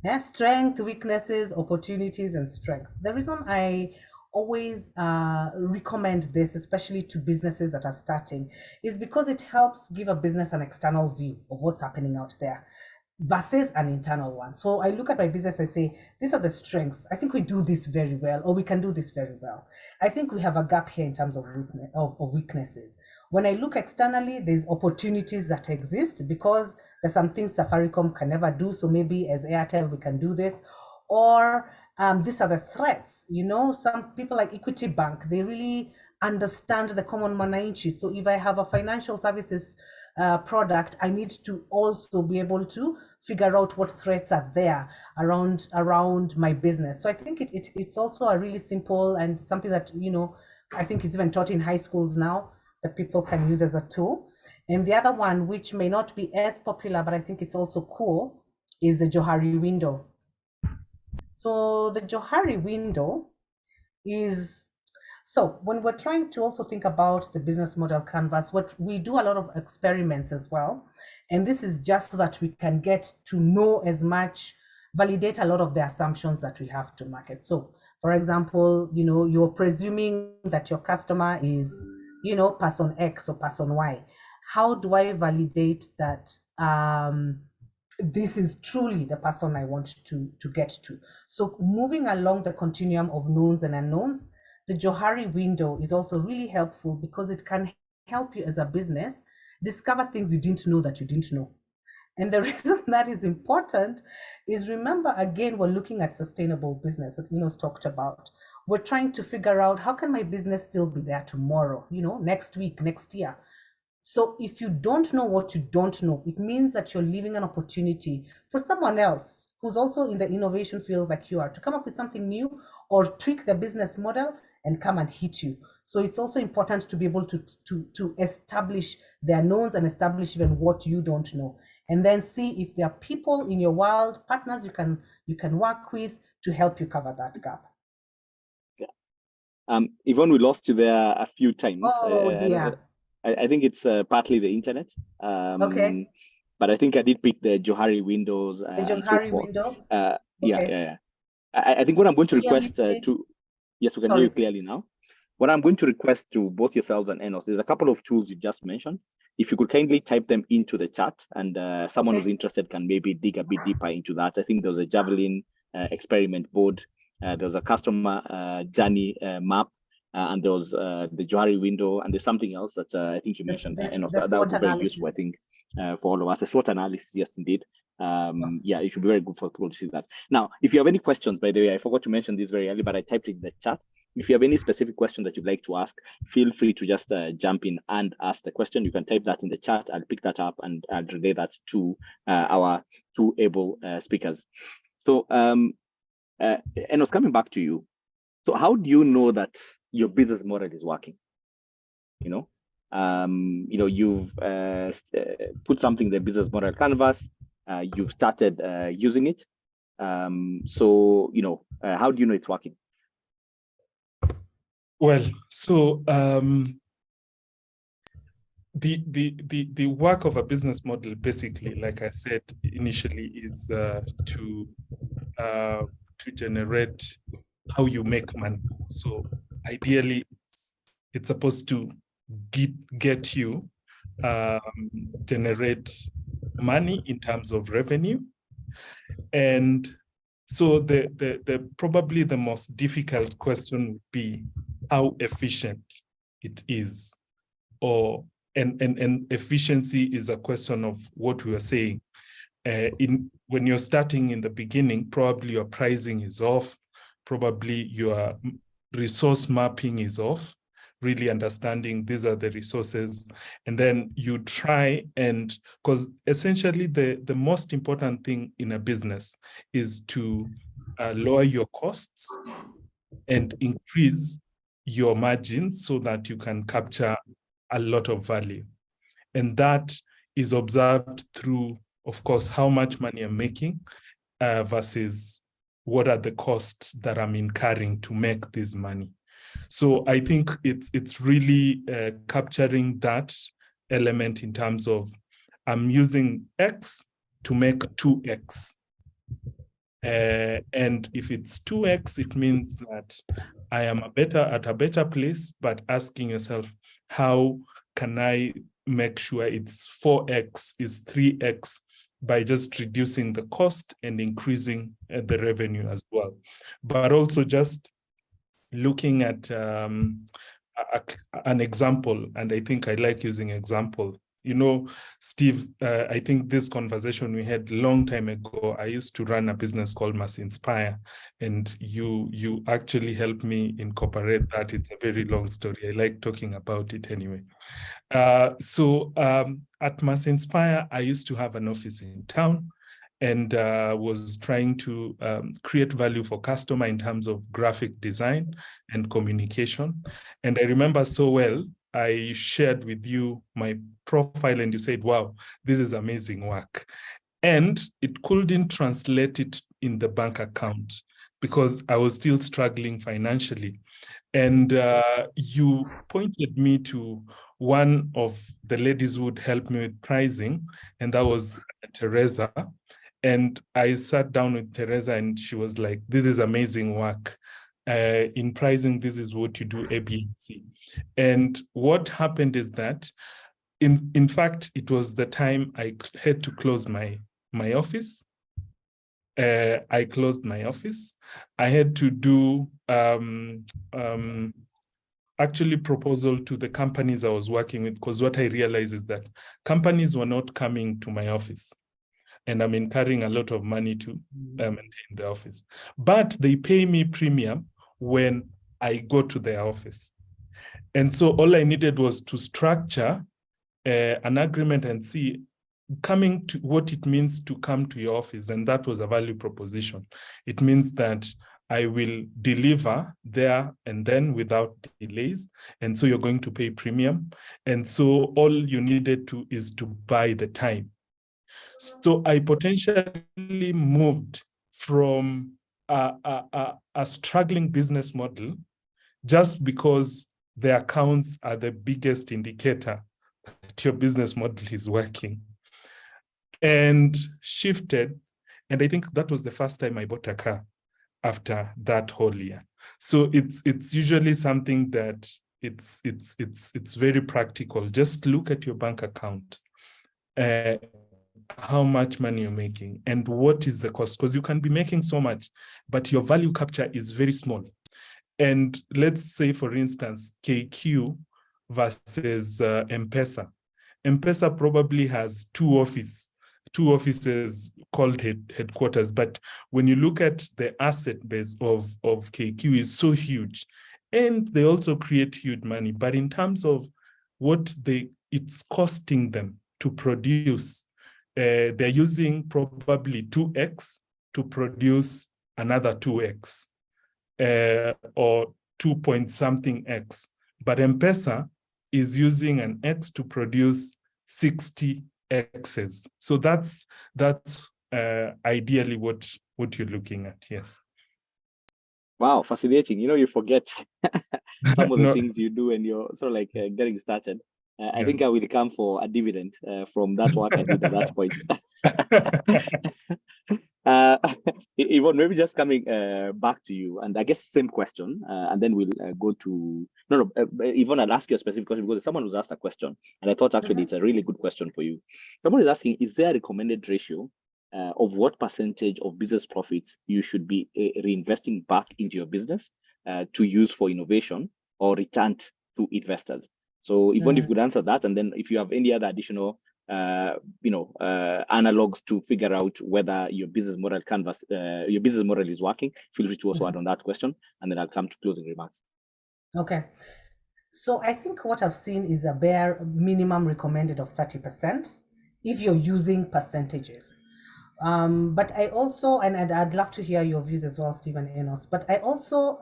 Yeah, strength, weaknesses, opportunities, and strength. The reason I always recommend this, especially to businesses that are starting, is because it helps give a business an external view of what's happening out there versus an internal one. So I look at my business, I say, these are the strengths. I think we do this very well, or we can do this very well. I think we have a gap here in terms of weaknesses. When I look externally, there's opportunities that exist because there's some things Safaricom can never do. So maybe as Airtel, we can do this. Or these are the threats. Some people like Equity Bank, they really understand the common mananchi. So if I have a financial services product, I need to also be able to figure out what threats are there around my business. So I think it's also a really simple and something that, I think it's even taught in high schools now, that people can use as a tool. And the other one, which may not be as popular, but I think it's also cool, is the Johari window. So the Johari window is, so when we're trying to also think about the business model canvas, what we do a lot of experiments as well. And this is just so that we can get to know as much, validate a lot of the assumptions that we have to market. So for example, you're presuming that your customer is, person X or person Y. How do I validate that this is truly the person I want to get to? So moving along the continuum of knowns and unknowns, the Johari window is also really helpful because it can help you as a business discover things you didn't know that you didn't know. And the reason that is important is, remember, again, we're looking at sustainable business that Enos talked about. We're trying to figure out, how can my business still be there tomorrow, next week, next year? So if you don't know what you don't know, it means that you're leaving an opportunity for someone else who's also in the innovation field like you are to come up with something new or tweak the business model and come and hit you. So it's also important to be able to establish their knowns and establish even what you don't know. And then see if there are people in your world, partners you can work with to help you cover that gap. Yeah. Yvonne, we lost you there a few times. Oh dear. I think it's partly the internet. Okay. But I think I did pick the Johari windows The and so Johari forth. window? Yeah. I think what I'm going to request yes, we can hear you clearly now. What I'm going to request to both yourselves and Enos, there's a couple of tools you just mentioned. If you could kindly type them into the chat, and someone who's interested can maybe dig a bit deeper into that. I think there was a Javelin experiment board. There was a customer journey map. And there was the Johari window, and there's something else that I think you mentioned. Enos, that would be very useful, I think, for all of us. A SWOT analysis, yes, indeed. Yeah, it should be very good for people to see that. Now, if you have any questions, by the way, I forgot to mention this very early, but I typed it in the chat. If you have any specific question that you'd like to ask, feel free to just jump in and ask the question. You can type that in the chat. I'll pick that up and I'll relay that to our two able speakers. So, Enos, coming back to you. So how do you know that your business model is working? You've put something in the business model canvas. You've started using it. So how do you know it's working? Well, so the work of a business model, basically, like I said initially, is to generate how you make money. So ideally, it's supposed to get you generate money in terms of revenue. And so the probably the most difficult question would be how efficient it is, and efficiency is a question of what we were saying. When you're starting in the beginning, probably your pricing is off, probably your resource mapping is off, really understanding these are the resources. And then you try, and because essentially the most important thing in a business is to lower your costs and increase your margins so that you can capture a lot of value. And that is observed through, of course, how much money I'm making versus what are the costs that I'm incurring to make this money. So I think it's really capturing that element in terms of I'm using X to make 2X. And if it's 2X, it means that I am at a better place, but asking yourself, how can I make sure it's 4X is 3X by just reducing the cost and increasing the revenue as well. But also just looking at an example, and I think I like using example. You know, Steve, I think this conversation we had a long time ago, I used to run a business called Mass Inspire, and you actually helped me incorporate that. It's a very long story. I like talking about it anyway. So at Mass Inspire, I used to have an office in town, and was trying to create value for customer in terms of graphic design and communication. And I remember so well, I shared with you my profile and you said, wow, this is amazing work. And it couldn't translate it in the bank account because I was still struggling financially. And you pointed me to one of the ladies who would help me with pricing, and that was Teresa. And I sat down with Teresa and she was like, this is amazing work. In pricing, this is what you do, A, B, and C. And what happened is that, in fact, it was the time I had to close my office. I closed my office. I had to do actually proposal to the companies I was working with, because what I realized is that companies were not coming to my office. And I'm incurring a lot of money to maintain the office. But they pay me premium when I go to their office. And so all I needed was to structure an agreement and see coming to what it means to come to your office. And that was a value proposition. It means that I will deliver there and then without delays. And so you're going to pay premium. And so all you needed to is to buy the time. So I potentially moved from a struggling business model just because the accounts are the biggest indicator that your business model is working, and shifted. And I think that was the first time I bought a car after that whole year. So it's usually something that it's very practical. Just look at your bank account. How much money you're making and what is the cost, because you can be making so much, but your value capture is very small. And let's say, for instance, KQ versus M-Pesa. M-Pesa probably has two offices called headquarters, but when you look at the asset base of KQ is so huge, and they also create huge money. But in terms of what it's costing them to produce, they're using probably 2x to produce another 2x or 2 point something x. But M-Pesa is using an x to produce 60 x's. So that's ideally what you're looking at. Yes. Wow, fascinating. You forget some of the things you do and you're sort of like getting started. I think I will come for a dividend from that work I did at that point. Yvonne, maybe just coming back to you, and I guess same question, and then we'll go to Yvonne, I'll ask you a specific question because someone who's asked a question, and I thought actually it's a really good question for you. Someone is asking, is there a recommended ratio of what percentage of business profits you should be reinvesting back into your business to use for innovation or return to investors? So Yvonne, if you could answer that, and then if you have any other additional analogs to figure out whether your business model is working, feel free to also add on that question, and then I'll come to closing remarks. Okay. So I think what I've seen is a bare minimum recommended of 30% if you're using percentages. But I also, and I'd love to hear your views as well, Stephen Enos, but I also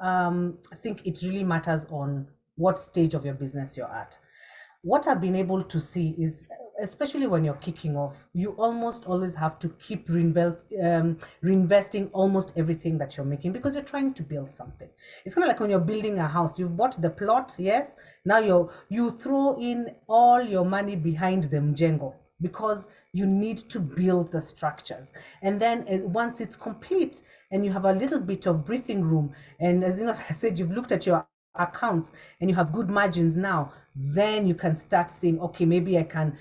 think it really matters on what stage of your business you're at. What I've been able to see is, especially when you're kicking off, you almost always have to keep reinvesting almost everything that you're making because you're trying to build something. It's kind of like when you're building a house. You've bought the plot, yes. Now you throw in all your money behind the mjengo because you need to build the structures. And then once it's complete and you have a little bit of breathing room, and as I said, you've looked at your accounts and you have good margins now, then you can start saying, okay, maybe I can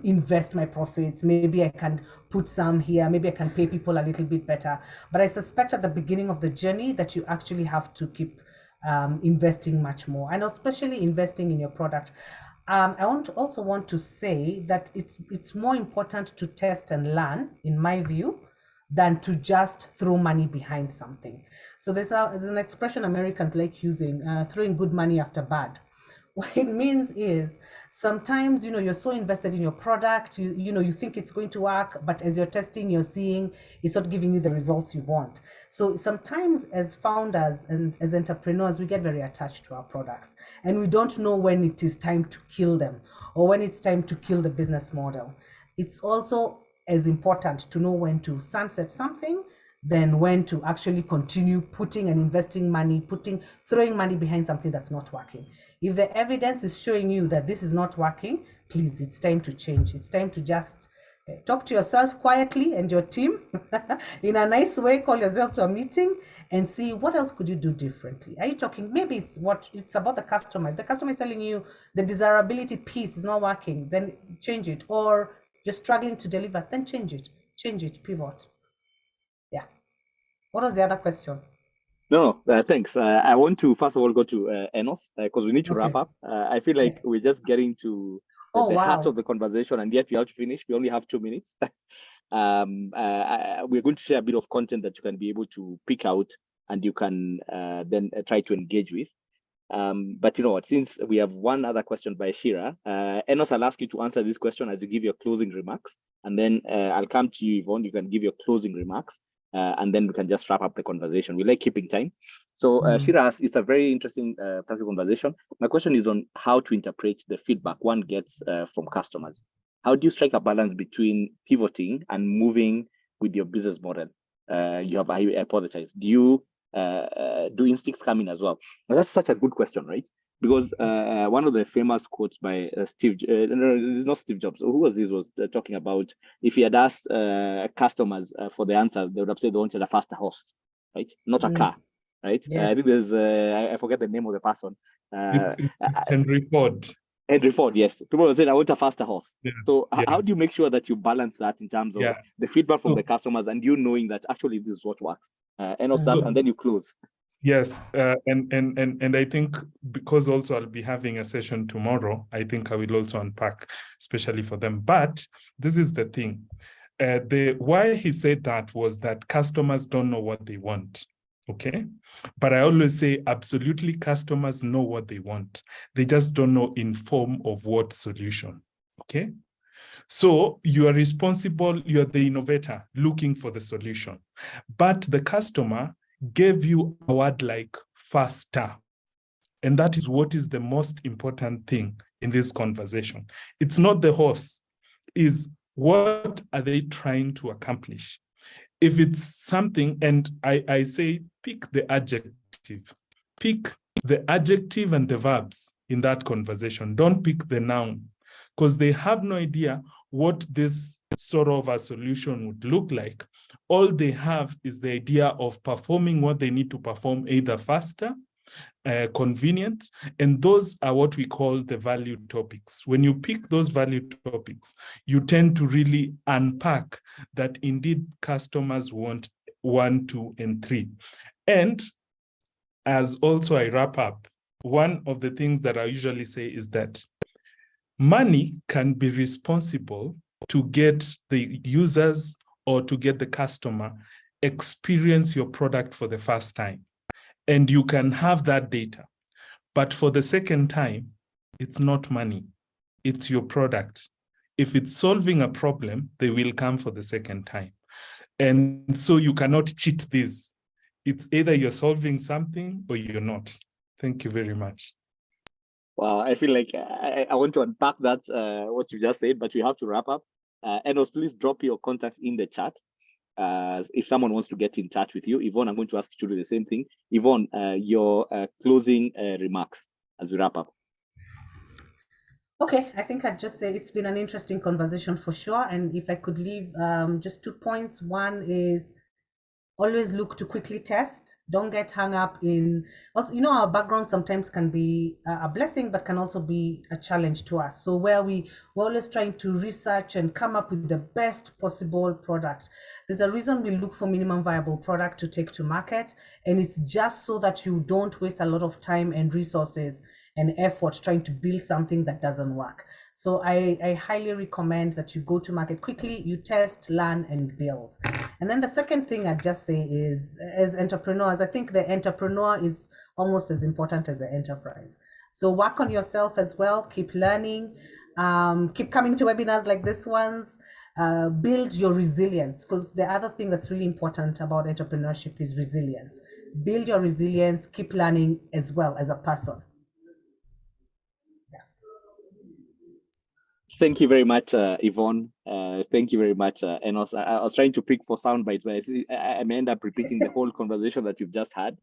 invest my profits, maybe I can put some here, maybe I can pay people a little bit better. But I suspect at the beginning of the journey that you actually have to keep investing much more, and especially investing in your product. I also want to say that it's more important to test and learn, in my view, than to just throw money behind something. So there's an expression Americans like using, throwing good money after bad. What it means is sometimes, you're so invested in your product, you think it's going to work, but as you're testing, you're seeing it's not giving you the results you want. So sometimes as founders and as entrepreneurs, we get very attached to our products and we don't know when it is time to kill them or when it's time to kill the business model. It's also as important to know when to sunset something than when to actually continue putting and investing money, throwing money behind something that's not working. If the evidence is showing you that this is not working, please, it's time to change. It's time to just talk to yourself quietly and your team in a nice way, call yourself to a meeting and see what else could you do differently. Are you talking, maybe it's about the customer. If the customer is telling you the desirability piece is not working, then change it. Or you're struggling to deliver, then change it, pivot. Yeah. What was the other question? No, thanks. I want to first of all go to Enos because we need to wrap Okay. up. I feel like we're just getting to Oh, the heart wow. of the conversation, and yet we have to finish. We only have 2 minutes. We're going to share a bit of content that you can be able to pick out and you can then try to engage with. But you know what, since we have one other question by Shira, Enos, I'll ask you to answer this question as you give your closing remarks. And then I'll come to you, Yvonne, you can give your closing remarks. And then we can just wrap up the conversation. We like keeping time. So Shira asks, it's a very interesting practical conversation. My question is on how to interpret the feedback one gets from customers. How do you strike a balance between pivoting and moving with your business model? You have hypothesized. Do instincts come in as well? Now, that's such a good question, right? Because one of the famous quotes by no, it's not Steve Jobs. Who was this? Was talking about if he had asked customers for the answer, they would have said they wanted a faster horse, right? Not a car, right? Yes. I think there's I forget the name of the person. It's Henry Ford. Henry Ford, yes. People will say, I want a faster horse. Yes, So yes. how do you make sure that you balance that in terms of the feedback from the customers and you knowing that actually this is what works? And then you close. Yes, and I think because also I'll be having a session tomorrow, I think I will also unpack, especially for them. But this is the thing. Why he said that was that customers don't know what they want. Okay. But I always say absolutely customers know what they want. They just don't know in form of what solution. Okay. So you are responsible, you're the innovator looking for the solution. But the customer gave you a word like faster. And that is what is the most important thing in this conversation. It's not the horse, is what are they trying to accomplish? If it's something, and I say pick the adjective. Pick the adjective and the verbs in that conversation. Don't pick the noun, because they have no idea what this sort of a solution would look like. All they have is the idea of performing what they need to perform, either faster, convenient, and those are what we call the value topics. When you pick those value topics, you tend to really unpack that indeed customers want 1, 2, and 3. And as also I wrap up, one of the things that I usually say is that money can be responsible to get the users or to get the customer experience your product for the first time. And you can have that data. But for the second time, it's not money, it's your product. If it's solving a problem, they will come for the second time. And so you cannot cheat this. It's either you're solving something or you're not. Thank you very much. Well, I feel like I want to unpack that, what you just said, but we have to wrap up. Enos, please drop your contacts in the chat. If someone wants to get in touch with you. Yvonne, I'm going to ask you to do the same thing. Yvonne, your closing remarks as we wrap up. Okay, I think I'd just say it's been an interesting conversation for sure. And if I could leave just 2 points. One is always look to quickly test. Don't get hung up in, our background sometimes can be a blessing, but can also be a challenge to us. So where we're always trying to research and come up with the best possible product. There's a reason we look for minimum viable product to take to market. And it's just so that you don't waste a lot of time and resources and effort trying to build something that doesn't work. So I highly recommend that you go to market quickly, you test, learn, and build. And then the second thing I'd just say is, as entrepreneurs, I think the entrepreneur is almost as important as the enterprise. So work on yourself as well, keep learning, keep coming to webinars like this ones, build your resilience, because the other thing that's really important about entrepreneurship is resilience. Build your resilience, keep learning as well as a person. Thank you very much, Yvonne. Thank you very much, Enos. I was trying to pick for sound bites, but I may end up repeating the whole conversation that you've just had.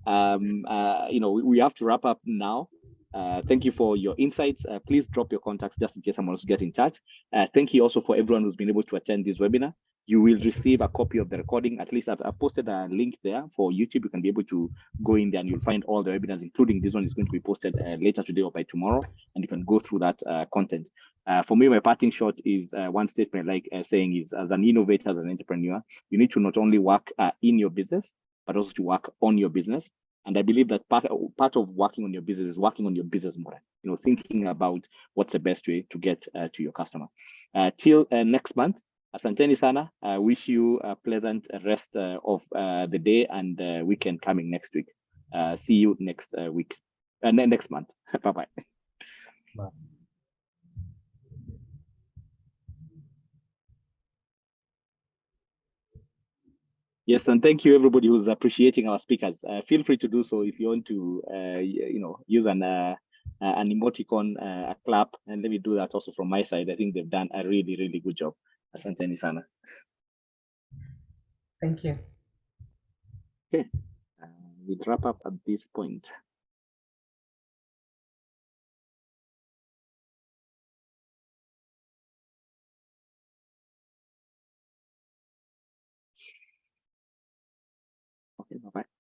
We have to wrap up now. Thank you for your insights. Please drop your contacts just in case someone wants to get in touch. Thank you also for everyone who's been able to attend this webinar. You will receive a copy of the recording. At least I've posted a link there for YouTube. You can be able to go in there and you'll find all the webinars, including this one is going to be posted later today or by tomorrow, and you can go through that content. For me, my parting shot is one statement like saying is, as an innovator, as an entrepreneur, you need to not only work in your business, but also to work on your business. And I believe that part of working on your business is working on your business model, thinking about what's the best way to get to your customer. Till next month, asanteni sana. I wish you a pleasant rest of the day and weekend coming next week. See you next week and then next month. Bye-bye. Bye. Yes, and thank you everybody who's appreciating our speakers. Feel free to do so if you want to, use an emoticon, a clap, and let me do that also from my side. I think they've done a really, really good job. Asanteni sana. Thank you. Okay, we'll wrap up at this point. Okay, bye-bye.